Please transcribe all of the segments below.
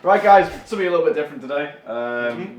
Right, guys, something a little bit different today.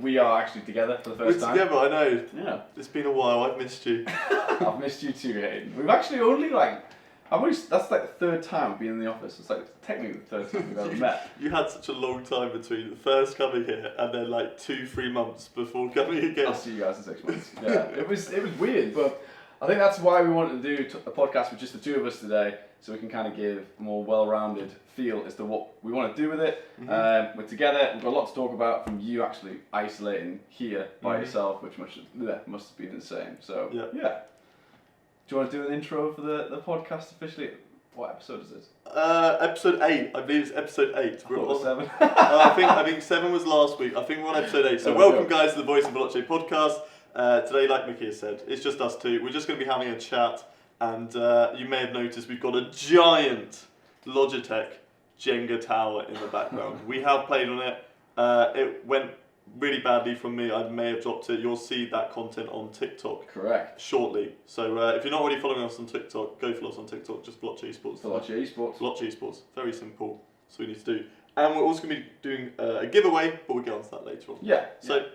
We are actually together for the first time. We're together, I know. Yeah. It's been a while, I've missed you. I've missed you too, Hayden. We've actually only that's like the third time we've been in the office. It's like technically the third time we've ever met. You had such a long time between the first coming here and then like 2-3 months before coming again. I'll see you guys in 6 months. Yeah, it was weird, but I think that's why we wanted to do a podcast with just the two of us today, so we can kind of give a more well-rounded feel as to what we want to do with it. We're together. We've got a lot to talk about from you actually isolating here by yourself, which must have been insane. So yeah. Do you want to do an intro for the podcast officially? What episode is this? Episode 8. I believe it's episode 8. We're on 7. I think 7 was last week. I think we're on episode 8. So welcome guys to the Voice of Veloce podcast. Today, like Mickey has said, it's just us two. We're just going to be having a chat, and you may have noticed we've got a giant Logitech Jenga tower in the background. We have played on it. It went really badly from me. I may have dropped it. You'll see that content on TikTok. Correct. Shortly. So if you're not already following us on TikTok, go follow us on TikTok. Just Veloce Esports. Veloce Esports. Veloce Esports. Very simple. So we need to do. And we're also going to be doing a giveaway, but we'll get on to that later on. Yeah. So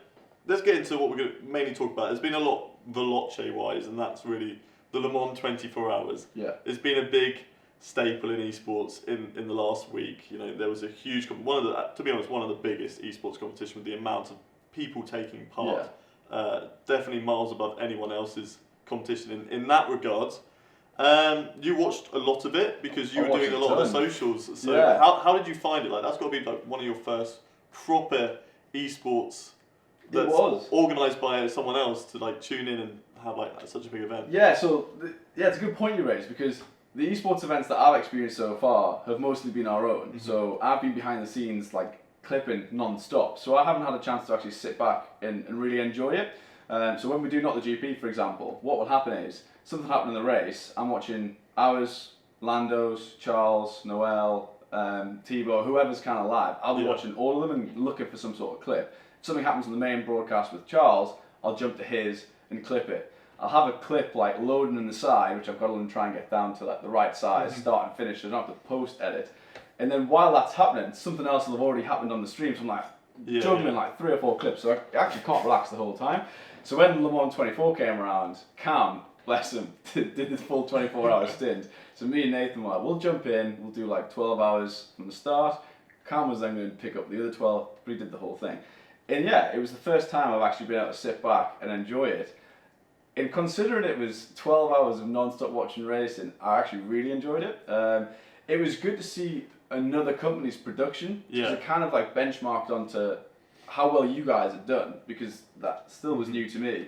let's get into what we're going to mainly talk about. There's been a lot Veloce-wise, and that's really the Le Mans 24 Hours. Yeah. It's been a big staple in esports in the last week. You know, there was a huge one of the biggest esports competition with the amount of people taking part. Definitely miles above anyone else's competition in that regard. You watched a lot of it because you were doing a lot of the socials. So how did you find it? Like, that's got to be like one of your first proper esports that's organised by someone else to like tune in and have like such a big event. Yeah, so it's a good point you raised, because the esports events that I've experienced so far have mostly been our own. So I've been behind the scenes like clipping non-stop, so I haven't had a chance to actually sit back and really enjoy it. So when we do not the GP, for example, what will happen is something happened in the race. I'm watching ours, Lando's, Charles, Noel, Thibaut, whoever's kind of live. I'll be watching all of them and looking for some sort of clip. If something happens on the main broadcast with Charles, I'll jump to his and clip it. I'll have a clip like loading in the side, which I've got to try and get down to like the right size, start and finish, so I don't have to post edit. And then while that's happening, something else will have already happened on the stream, so I'm like juggling like 3 or 4 clips, so I actually can't relax the whole time. So when Le Mans 24 came around, Cam, bless him, did the full 24-hour stint. So me and Nathan were like, we'll jump in, we'll do like 12 hours from the start. Cam was then going to pick up the other 12, but he did the whole thing. And yeah, it was the first time I've actually been able to sit back and enjoy it. And considering it was 12 hours of non-stop watching racing, I actually really enjoyed it. It was good to see another company's production. Because it kind of like benchmarked onto how well you guys had done, because that still was new to me.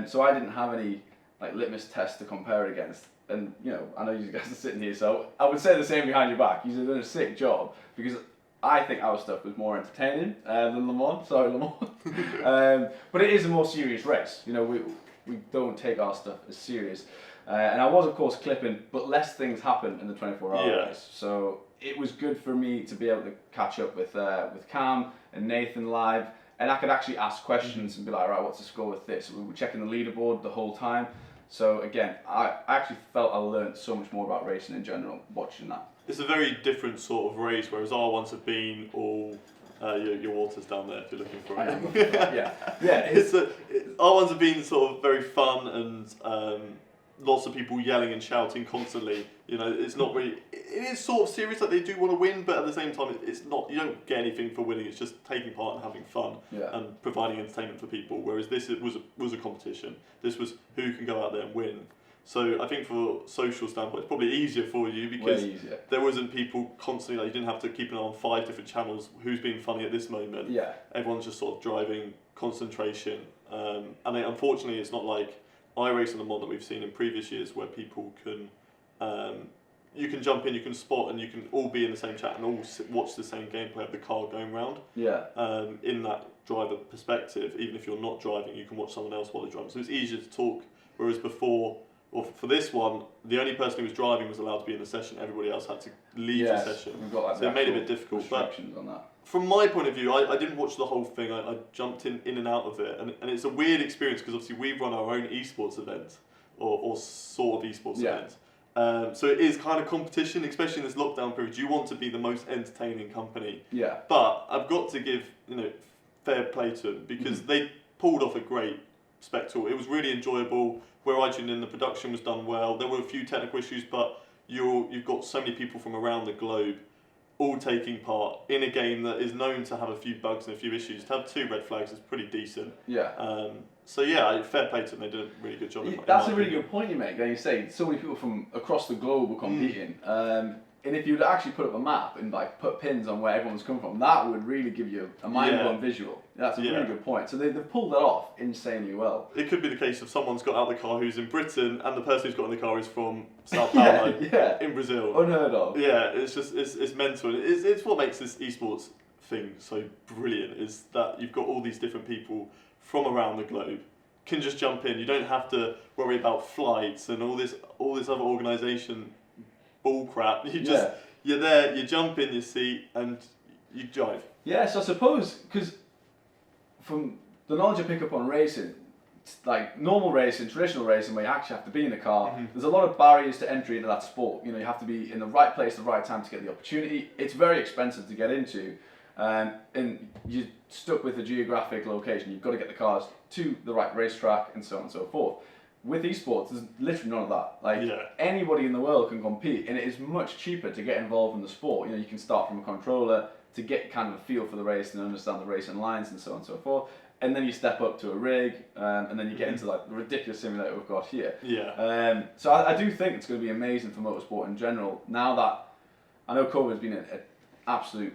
So I didn't have any like litmus test to compare it against. And you know, I know you guys are sitting here, so I would say the same behind your back. You've done a sick job, because I think our stuff was more entertaining than Le Mans. Sorry, Le Mans. But it is a more serious race. You know, we don't take our stuff as serious. And I was, of course, clipping, but less things happen in the 24-hour race. So it was good for me to be able to catch up with Cam and Nathan live, and I could actually ask questions and be like, right, what's the score with this? We were checking the leaderboard the whole time. So again, I actually felt I learned so much more about racing in general watching that. It's a very different sort of race, whereas our ones have been all... your water's down there if you're looking for it. Our ones have been sort of very fun and lots of people yelling and shouting constantly. You know, it's not really. It is sort of serious, like they do want to win, but at the same time, it's not. You don't get anything for winning. It's just taking part and having fun and providing entertainment for people. Whereas this was a competition. This was who can go out there and win. So I think for social standpoint, it's probably easier for you because there wasn't people constantly, like you didn't have to keep an eye on 5 different channels, who's being funny at this moment. Everyone's just sort of driving concentration. And unfortunately, it's not like iRacing Le Mans that we've seen in previous years where people can, you can jump in, you can spot, and you can all be in the same chat and all watch the same gameplay of the car going round. In that driver perspective, even if you're not driving, you can watch someone else while they're driving. So it's easier to talk, whereas before, or for this one, the only person who was driving was allowed to be in the session. Everybody else had to leave the session. We've got, like, so it made it a bit difficult. But on that. From my point of view, I didn't watch the whole thing. I jumped in and out of it. And it's a weird experience because obviously we run our own esports event, or sort of esports event. So it is kind of competition, especially in this lockdown period. You want to be the most entertaining company. Yeah. But I've got to give fair play to them because they pulled off a great spectacle. It was really enjoyable. Where I tuned in, the production was done well. There were a few technical issues, but you've got so many people from around the globe all taking part in a game that is known to have a few bugs and a few issues. To have 2 red flags is pretty decent. Yeah. So yeah, fair play to them. They did a really good job. That's a really good point you make. Like you say, so many people from across the globe were competing. And if you'd actually put up a map and like put pins on where everyone's come from, that would really give you a mind-blowing visual. That's a really good point. So they've pulled that off insanely well. It could be the case of someone's got out the car who's in Britain and the person who's got in the car is from Sao Paulo in Brazil. Unheard of. Yeah, it's just it's mental. It's what makes this esports thing so brilliant is that you've got all these different people from around the globe can just jump in. You don't have to worry about flights and all this other organisation bull crap. You're there, you jump in your seat and you drive. Yeah, so I suppose, because from the knowledge I pick up on racing, like normal racing, traditional racing, where you actually have to be in the car, there's a lot of barriers to entry into that sport. You have to be in the right place at the right time to get the opportunity. It's very expensive to get into, and you're stuck with a geographic location. You've got to get the cars to the right racetrack and so on and so forth. With esports, there's literally none of that. Anybody in the world can compete, and it is much cheaper to get involved in the sport. You can start from a controller to get kind of a feel for the race and understand the racing lines and so on and so forth. And then you step up to a rig, and then you get into like the ridiculous simulator we've got here. So I do think it's going to be amazing for motorsport in general. Now that I know COVID has been an absolute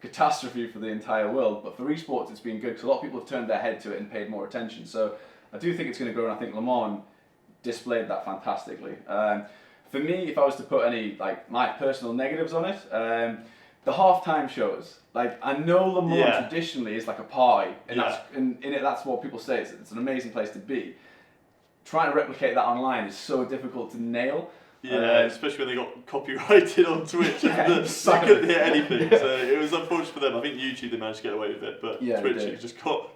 catastrophe for the entire world, but for esports it's been good because a lot of people have turned their head to it and paid more attention. So I do think it's going to grow, and I think Le Mans displayed that fantastically. For me, if I was to put any like my personal negatives on it, the halftime shows. Like I know Le Mans traditionally is like a party, and that's what people say. It's an amazing place to be. Trying to replicate that online is so difficult to nail. Yeah, especially when they got copyrighted on Twitch. They couldn't hear anything, so it was unfortunate for them. I think YouTube they managed to get away with it, but Twitch it just got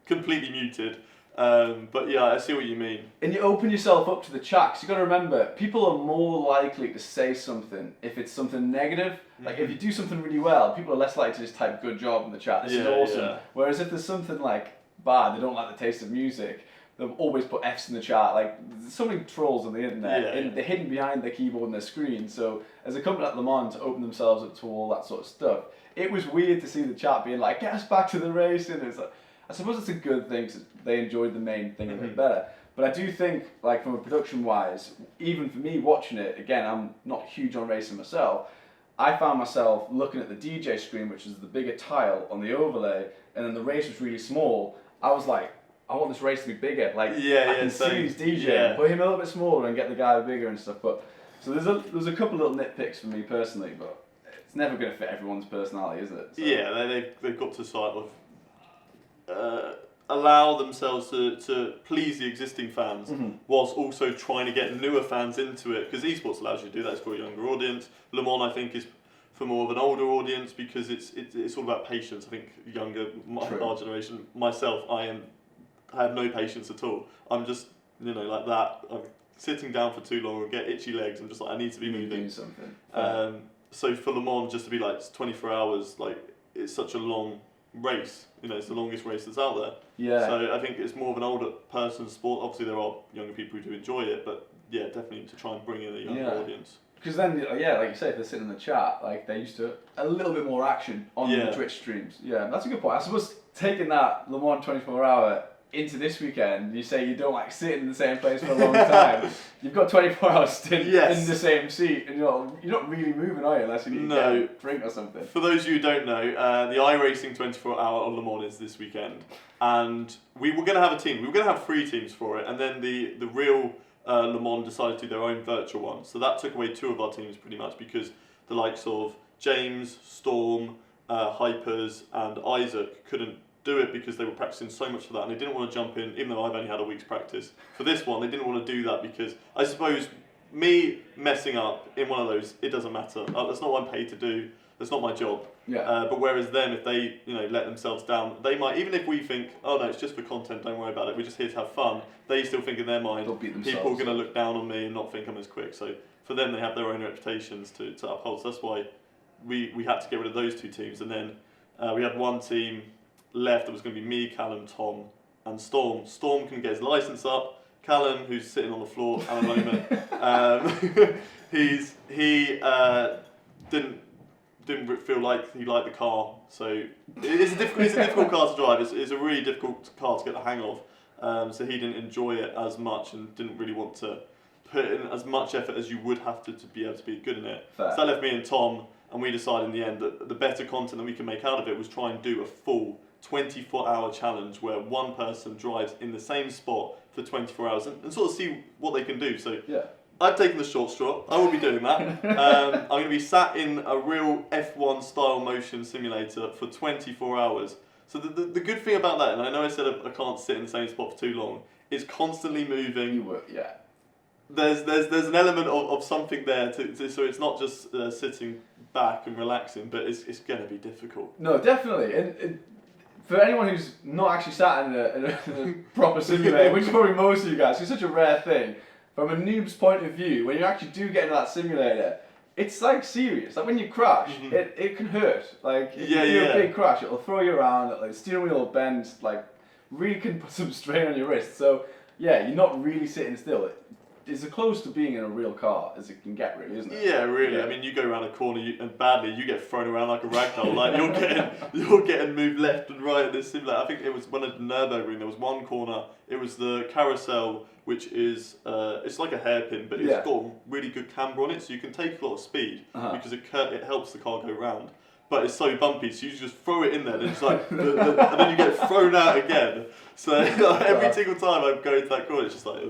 completely muted. But yeah, I see what you mean. And you open yourself up to the chat, because you've got to remember, people are more likely to say something if it's something negative. Like if you do something really well, people are less likely to just type good job in the chat, this is awesome. Whereas if there's something like bad, they don't like the taste of music, they'll always put Fs in the chat. Like there's so many trolls on the internet, and they're hidden behind their keyboard and their screen. So as a company like Le Mans to open themselves up to all that sort of stuff, it was weird to see the chat being like, get us back to the racing. It's like, I suppose it's a good thing because they enjoyed the main thing a bit better. But I do think, like from a production wise, even for me watching it, again, I'm not huge on racing myself, I found myself looking at the DJ screen, which is the bigger tile on the overlay, and then the race was really small. I was like, I want this race to be bigger. Like I can see these DJ, put him a little bit smaller and get the guy bigger and stuff. But so there's a couple little nitpicks for me personally, but it's never going to fit everyone's personality, is it? So. Yeah, they've got to sort of allow themselves to please the existing fans whilst also trying to get newer fans into it, because esports allows you to do that. It's for a younger audience. Le Mans I think is for more of an older audience because it's all about patience. I think younger, our generation, myself, I have no patience at all. I'm just like that. I'm sitting down for too long or get itchy legs. I'm just like I need to be moving. Doing something. So for Le Mans just to be like it's 24 hours, like it's such a long race. It's the longest race that's out there. Yeah. So I think it's more of an older person's sport. Obviously there are younger people who do enjoy it, but yeah, definitely to try and bring in a younger audience. Because then, like you say, if they're sitting in the chat, like they used to a little bit more action on the Twitch streams. Yeah, that's a good point. I suppose taking that Le Mans 24-hour into this weekend, you say you don't like sitting in the same place for a long time. You've got 24 hours stint in the same seat, and you're not really moving, are you? Unless you need to get a drink or something. For those of you who don't know, the iRacing 24-hour on Le Mans is this weekend, and we were going to have a team. We were going to have 3 teams for it, and then the real Le Mans decided to do their own virtual one. So that took away 2 of our teams pretty much because the likes of James, Storm, Hypers, and Isaac couldn't do it because they were practicing so much for that and they didn't want to jump in, even though I've only had a week's practice. For this one, they didn't want to do that because I suppose me messing up in one of those, it doesn't matter. That's not what I'm paid to do. That's not my job. Yeah. But whereas them, if they let themselves down, they might, even if we think, oh no, it's just for content, don't worry about it, we're just here to have fun, they still think in their mind, people are going to look down on me and not think I'm as quick. So for them, they have their own reputations to uphold. So that's why we had to get rid of those 2 teams. And then we had one team left that was going to be me, Callum, Tom, and Storm. Storm can get his licence up. Callum, who's sitting on the floor at the moment, he didn't feel like he liked the car. So it's a difficult car to drive. It's a really difficult car to get the hang of. So he didn't enjoy it as much and didn't really want to put in as much effort as you would have to be able to be good in it. Fair. So that left me and Tom, and we decided in the end that the better content that we can make out of it was try and do a full 24-hour challenge where one person drives in the same spot for 24 hours and sort of see what they can do. So yeah. I've taken the short straw. I will be doing that. I'm going to be sat in a real F1 style motion simulator for 24 hours. So the good thing about that, and I know I said I can't sit in the same spot for too long, is constantly moving. You would, yeah. There's an element of something there so it's not just sitting back and relaxing, but it's going to be difficult. No, definitely. And for anyone who's not actually sat in a proper simulator, which is probably most of you guys, it's such a rare thing. From a noob's point of view, when you actually do get into that simulator, it's like serious. Like when you crash, it can hurt. Like if you do a big crash, it'll throw you around. Like the steering wheel will bend. Like really can put some strain on your wrist. So yeah, you're not really sitting still. It's as close to being in a real car as it can get, really, isn't it? Yeah, really. Yeah. I mean, you go around a corner and badly, you get thrown around like a ragdoll. Like you're getting moved left and right in this simulator. I think it was when at Nürburgring, there was one corner. It was the carousel, which is it's like a hairpin, but it's got really good camber on it, so you can take a lot of speed because it helps the car go round. But it's so bumpy, so you just throw it in there, and it's like, and then you get thrown out again. So every single time I go into that corner, it's just like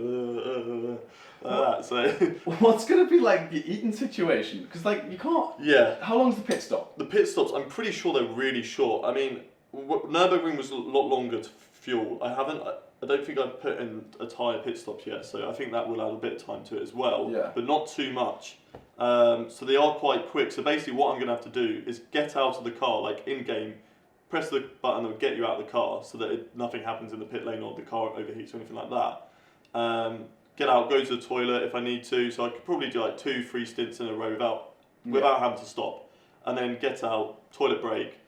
that. So what's gonna be like the eating situation? Because like you can't. Yeah. How long's the pit stop? The pit stops, I'm pretty sure they're really short. I mean, Nürburgring was a lot longer to fuel. I don't think I've put in a tyre pit stop yet, so I think that will add a bit of time to it as well, but not too much. So they are quite quick. So basically what I'm going to have to do is get out of the car, like in-game, press the button that will get you out of the car so that nothing happens in the pit lane or the car overheats or anything like that. Get out, go to the toilet if I need to, so I could probably do like 2-3 stints in a row without having to stop. And then get out, toilet break,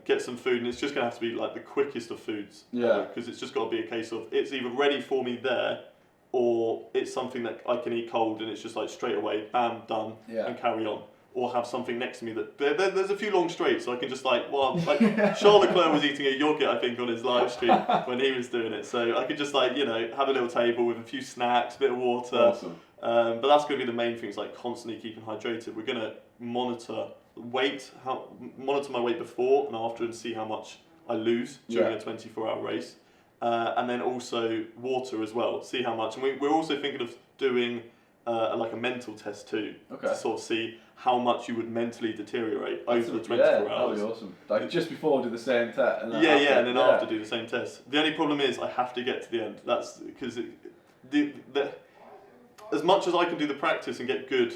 get some food, and it's just going to have to be like the quickest of foods. Because it's just got to be a case of it's either ready for me there, or it's something that I can eat cold and it's just like straight away, bam, done, and carry on. Or have something next to me that there's a few long straights, so I can just like Charles Leclerc was eating a yogurt, I think, on his live stream when he was doing it. So I could just like have a little table with a few snacks, a bit of water. Awesome. But that's going to be the main thing, is like constantly keeping hydrated. We're going to monitor my weight before and after and see how much I lose during a 24-hour race. And then also water as well, see how much. And we're also thinking of doing like a mental test too, to sort of see how much you would mentally deteriorate over the 24 hours. That would be awesome. Like just before do the same test. And then after do the same test. The only problem is I have to get to the end. That's because as much as I can do the practice and get good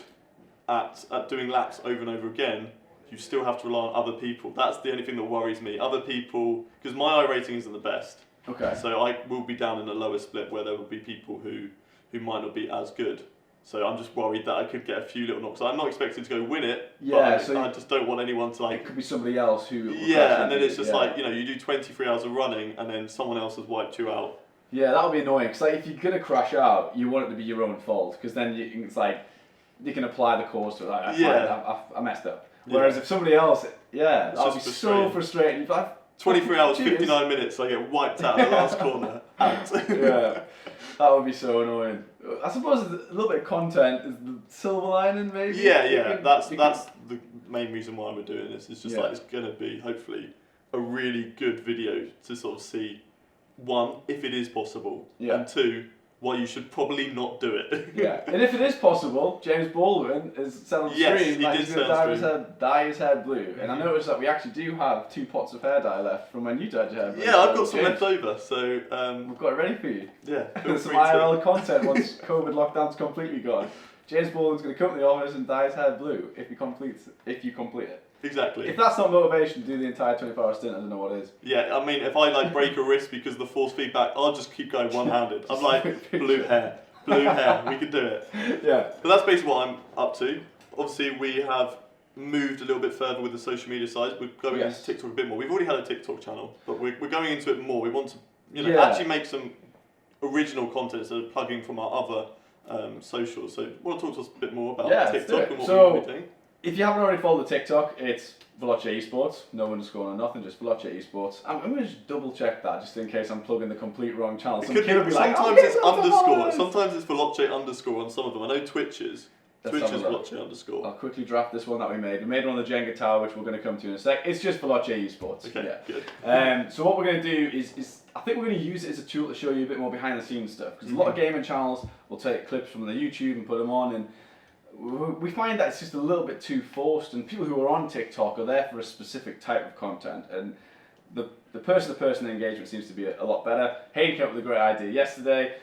at doing laps over and over again, you still have to rely on other people. That's the only thing that worries me. Other people, because my I rating isn't the best. So I will be down in a lower split where there will be people who might not be as good. So I'm just worried that I could get a few little knocks. I'm not expecting to go win it, but I just don't want anyone to like... It could be somebody else who... and then it's just like, you do 23 hours of running and then someone else has wiped you out. Yeah, that would be annoying, because like, if you're going to crash out, you want it to be your own fault, because then it's like, you can apply the cause to it, like, I messed up. Whereas if somebody else, that would be so frustrating. 23 hours, 59 minutes, I get wiped out at the last corner. Out. That would be so annoying. I suppose a little bit of content is the silver lining, maybe? That's the main reason why we're doing this. It's just like, it's going to be, hopefully, a really good video to sort of see, one, if it is possible, and two, why you should probably not do it. And if it is possible, James Baldwin has said on the stream that he's going to dye his hair blue. And I noticed that we actually do have 2 pots of hair dye left from when you dyed your hair blue. Yeah, I've got some left over, so... we've got it ready for you. Some free IRL content once COVID lockdown's completely gone. James Baldwin's going to come to the office and dye his hair blue if you complete it. Exactly. If that's not motivation to do the entire 24-hour stint, I don't know what is. Yeah, I mean, if I like break a wrist because of the force feedback, I'll just keep going one-handed. I'm like, blue hair. blue hair. We could do it. Yeah. But that's basically what I'm up to. Obviously, we have moved a little bit further with the social media side. We're going into TikTok a bit more. We've already had a TikTok channel, but we're going into it more. We want to, actually make some original content instead of plugging from our other socials. So, want to talk to us a bit more about TikTok and what we're doing? If you haven't already followed the TikTok, it's Veloce Esports. No underscore or nothing, just Veloce Esports. I'm going to just double check that just in case I'm plugging the complete wrong channel. Sometimes it's underscore. Sometimes it's Veloce underscore on some of them. I know Twitch is. Twitch is Veloce underscore. I'll quickly draft this one that we made. We made one on the Jenga Tower, which we're going to come to in a sec. It's just Veloce Esports. Okay, good. So what we're going to do is I think we're going to use it as a tool to show you a bit more behind the scenes stuff. Because a lot of gaming channels will take clips from the YouTube and put them on, and we find that it's just a little bit too forced, and people who are on TikTok are there for a specific type of content, and the person-to-person engagement seems to be a lot better. Hayden came up with a great idea yesterday,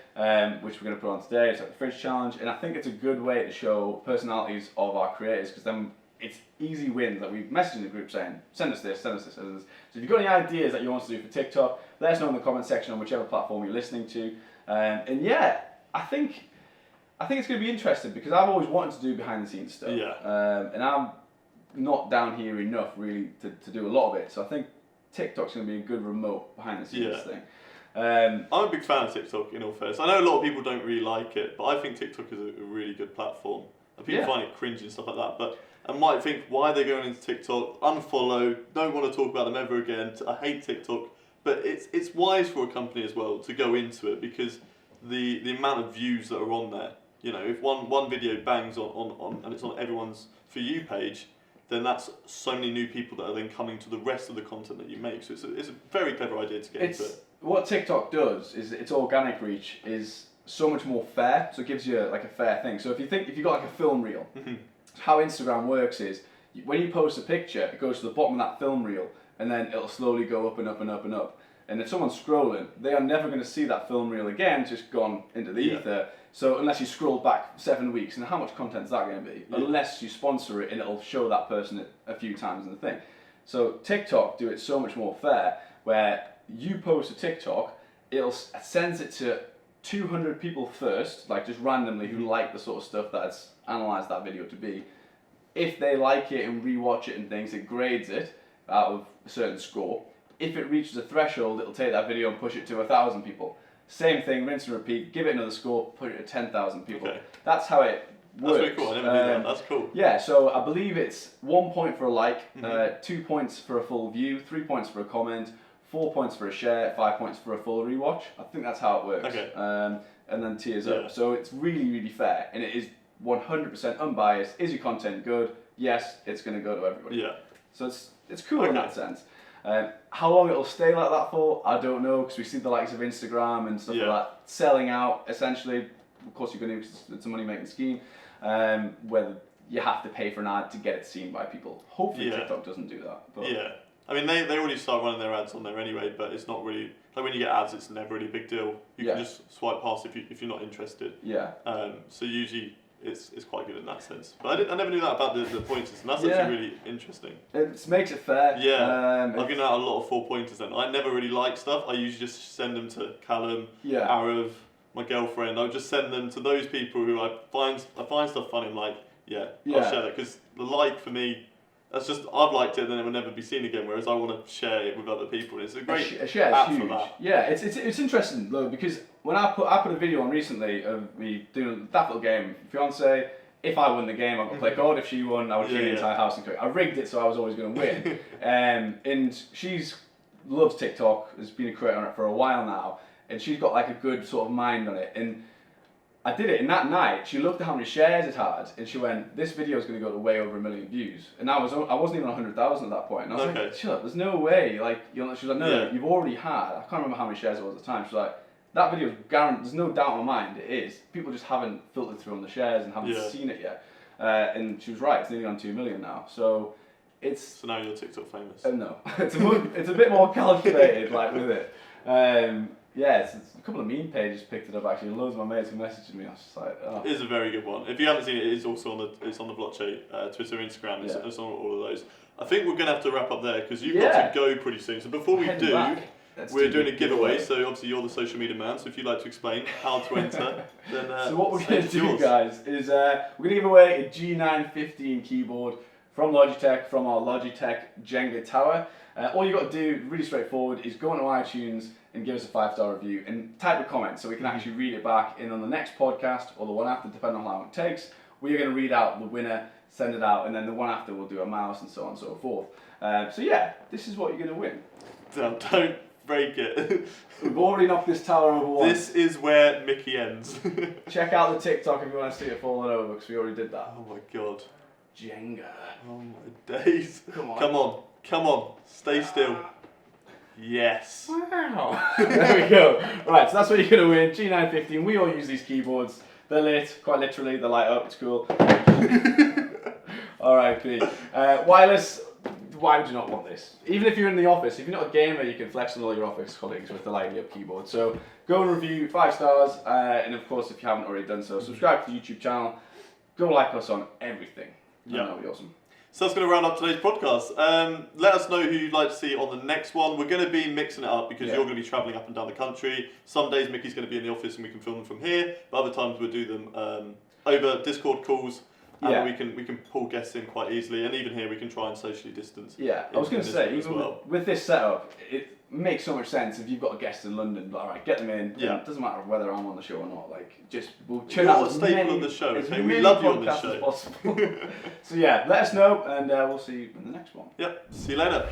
which we're going to put on today. It's like the fridge challenge, and I think it's a good way to show personalities of our creators, because then it's easy wins. Like we've messaged in the group saying, send us this, send us this, send us this. So if you've got any ideas that you want us to do for TikTok, let us know in the comment section on whichever platform you're listening to. And yeah, I think it's going to be interesting because I've always wanted to do behind the scenes stuff. Yeah. And I'm not down here enough really to do a lot of it. So I think TikTok's going to be a good remote behind the scenes thing. I'm a big fan of TikTok in all fairness. I know a lot of people don't really like it, but I think TikTok is a really good platform. And people find it cringy and stuff like that. But I might think, why are they going into TikTok? Unfollow, don't want to talk about them ever again. I hate TikTok. But it's wise for a company as well to go into it because the amount of views that are on there. You know, if one video bangs on and it's on everyone's For You page, then that's so many new people that are then coming to the rest of the content that you make. So it's a very clever idea to get into it. What TikTok does is its organic reach is so much more fair, so it gives you like a fair thing. So if you've got like a film reel, how Instagram works is when you post a picture, it goes to the bottom of that film reel, and then it'll slowly go up and up and up and up. And if someone's scrolling, they are never going to see that film reel again, just gone into the ether. So unless you scroll back 7 weeks, and how much content is that going to be? Unless you sponsor it and it'll show that person a few times in the thing. So TikTok do it so much more fair, where you post a TikTok, it sends it to 200 people first, like just randomly, who like the sort of stuff that it's analysed that video to be. If they like it and rewatch it and things, it grades it out of a certain score. If it reaches a threshold, it'll take that video and push it to 1,000 people. Same thing, rinse and repeat, give it another score, put it to 10,000 people. Okay. That's how it works. That's really cool, I never knew that, that's cool. Yeah, so I believe it's 1 point for a like, 2 points for a full view, 3 points for a comment, 4 points for a share, 5 points for a full rewatch. I think that's how it works. Okay. And then tiers up. So it's really, really fair, and it is 100% unbiased. Is your content good? Yes, it's going to go to everybody. Yeah. So it's cool in that sense. How long it'll stay like that for, I don't know, because we see the likes of Instagram and stuff like that selling out, essentially. Of course, you're going to, it's a money-making scheme, whether you have to pay for an ad to get it seen by people. Hopefully TikTok doesn't do that. But I mean, they already start running their ads on there anyway, but it's not really, like when you get ads, it's never really a big deal. You can just swipe past if you're not interested. Yeah. So usually it's quite good in that sense. But I never knew that about the pointers, and that's actually really interesting. It makes it fair. Yeah. I've given out a lot of 4 pointers then. I never really like stuff. I usually just send them to Callum, Arav, my girlfriend. I would just send them to those people who I find stuff funny. I'm like, I'll share that, because the like for me, that's just, I've liked it and then it will never be seen again, whereas I want to share it with other people. It's a great app huge. for that. Yeah, it's interesting though, because when I put a video on recently of me doing that little game, fiance, if I won the game, I got to play God. If she won, I would clean the entire house and cook. I rigged it so I was always going to win. And she's loves TikTok, has been a creator on it for a while now, and she's got like a good sort of mind on it. And I did it, and that night she looked at how many shares it had, and she went, "This video is going to go to way over 1 million views." And I wasn't even 100,000 at that point. And I was like, "Shut up! There's no way." Like, you know, she was like, "No, you've already had." I can't remember how many shares it was at the time. She's like, "That video is guaranteed. There's no doubt in my mind it is. People just haven't filtered through on the shares and haven't seen it yet." And she was right. It's nearly on 2 million now. So it's. So now you're TikTok famous. No, it's a bit more calculated, like with it. It's a couple of meme pages picked it up actually. Loads of my mates were messaging me. I was just like, oh. It is a very good one. If you haven't seen it, it is also on the Veloce Twitter, Instagram. It's on all of those. I think we're gonna have to wrap up there because you've got to go pretty soon. So before we do, we're doing a giveaway. So obviously you're the social media man. So if you'd like to explain how to enter, then so what we're going to do, guys, is we're going to give away a G915 keyboard from Logitech, from our Logitech Jenga Tower. All you got to do, really straightforward, is go onto iTunes and give us a 5-star review and type a comment so we can actually read it back in on the next podcast or the one after, depending on how long it takes. We're going to read out the winner, send it out, and then the one after we'll do a mouse and so on and so forth. So yeah, this is what you're going to win. Don't break it. We've already knocked this tower over once. This is where Mickey ends. Check out the TikTok if you want to see it falling over, because we already did that. Oh my god. Jenga. Oh my days. Come on. Come on. Come on. Stay still. Yes. Wow. There we go. Right, so that's what you're going to win. G915. We all use these keyboards. They're lit, quite literally. They light up. It's cool. R.I.P. Wireless. Why would you not want this? Even if you're in the office, if you're not a gamer, you can flex on all your office colleagues with the lighting up keyboard. So go and review 5 stars. And of course, if you haven't already done so, subscribe to the YouTube channel. Go like us on everything. Yeah. That'll be awesome. So that's going to round up today's podcast. Let us know who you'd like to see on the next one. We're going to be mixing it up because you're going to be travelling up and down the country. Some days Mickey's going to be in the office and we can film them from here. But other times we'll do them over Discord calls. And we can pull guests in quite easily. And even here we can try and socially distance. Yeah, I was going to say, even with this setup, it makes so much sense if you've got a guest in London. Like, all right, get them in. Yeah. It doesn't matter whether I'm on the show or not. Like, just we'll churn out as many, on the show. as Okay, many we love you on podcasts this show. as possible. So yeah, let us know, and we'll see you in the next one. Yep. See you later.